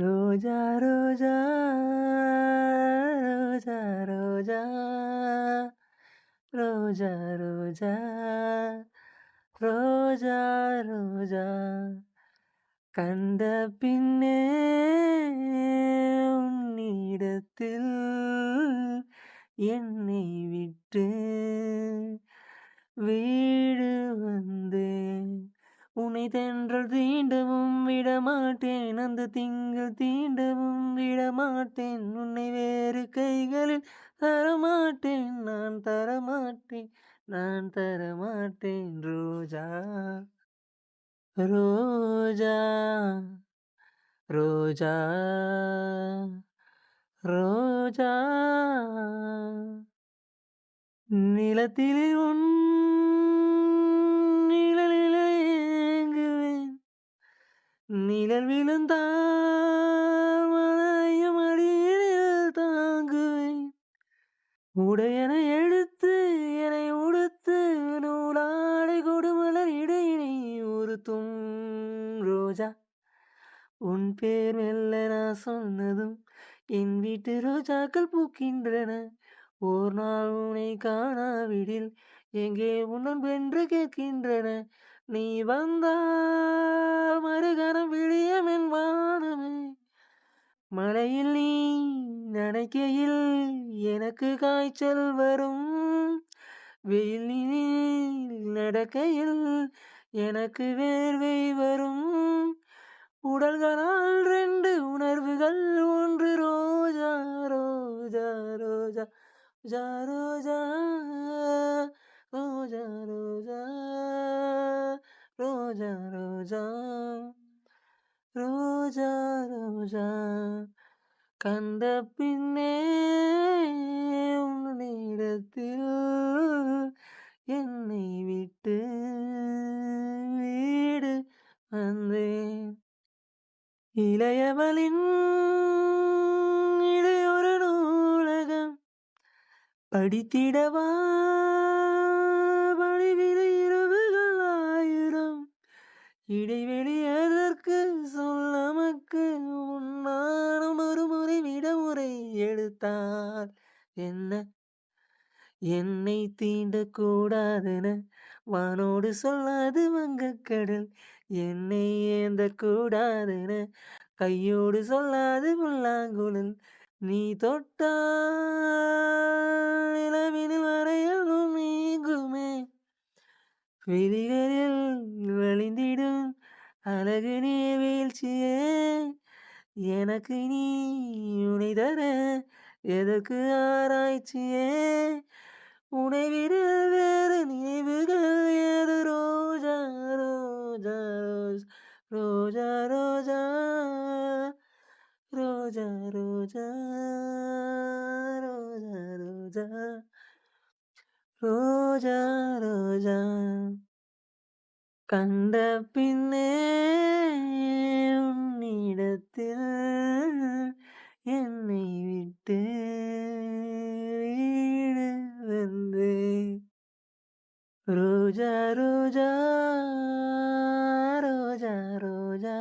ரோஜா ரோஜா ரோஜா ரோஜா ரோஜா ரோஜா ரோஜா ரோஜா கண்ட பின்னே உன்னிடத்தில் என்னை விட்டு வீடு வந்தேன். உன்னை தென்றல் தீண்டவும் விடமாட்டேன், அந்த திங்கள் தீண்டவும் விடமாட்டேன், உன்னை வேறு கைகளில் தரமாட்டேன், நான் தரமாட்டேன், நான் தரமாட்டேன். ரோஜா ரோஜா ரோஜா ரோஜா நிலத்தில் உன் நிழலில் ஏங்குவேன், நிழல் விழுந்தால் மழையும் அடியில் தாங்குவேன், உடையன எடுத்து என்னை உடுத்து நூலாடை கொடுமலர் இடையினை உறுத்தும். ரோஜா உன் பேர் மெல்ல நான் சொன்னதும் என் வீட்டு ரோஜாக்கள் பூக்கின்றன. ஓர் நாள் உன்னை காணாவிடில் எங்கே உன்னன் வென்று கேட்கின்றன. நீ வந்தால் மறுகணம் விழியம் என் வானமே, மழையில் நீ நனைக்கையில் எனக்கு காய்ச்சல் வரும், வெயிலில் நடக்கையில் எனக்கு வேர்வை வரும், உடல்களால் ரெண்டு உணர்வுகள் ஒன்று. ரோஜா ரோஜா ரோஜா ரோஜா ரோஜா ரோஜா ரோஜா ரோஜா ரோஜா ரோஜா கண்ட பின்னே உன்னிடத்தில் என்னை விட்டு வீடு வந்தேன். இளையவளின் இடையொரு நூலகம் படித்திடவா, படிவிலை இரவுகள் ஆயிரம், இடைவெளி எதற்கு சொல் நமக்கு, உன்னாலும் ஒரு முறை விடமுறை எடுத்தால் என்ன, என்னை தீண்டக்கூடாதென வானோடு சொல்லாது வங்கக்கடல், என்னை ஏந்த கூடாதென கையோடு சொல்லாது புல்லாங்குழல், நீ தொட்டால் நிலவினில் வரையலும் நீங்குமே, விழிகளில் வழிந்திடும் அழகு நீ வீழ்ச்சியே, எனக்கு நீ உனை தர எதற்கு ஆராய்ச்சியே, உனை விட வேறு நினைவுகள் ஏது. ரோஜா ரோஜா ரோஜா ரோஜா ரோஜா ரோஜா ரோஜா ரோஜா ரோஜா ரோஜா கண்ட பின்னே உன்னிடத்தில் என்னை விட்டு வீடு வந்தேன். ரோஜா ரோஜா ரோஜா ரோஜா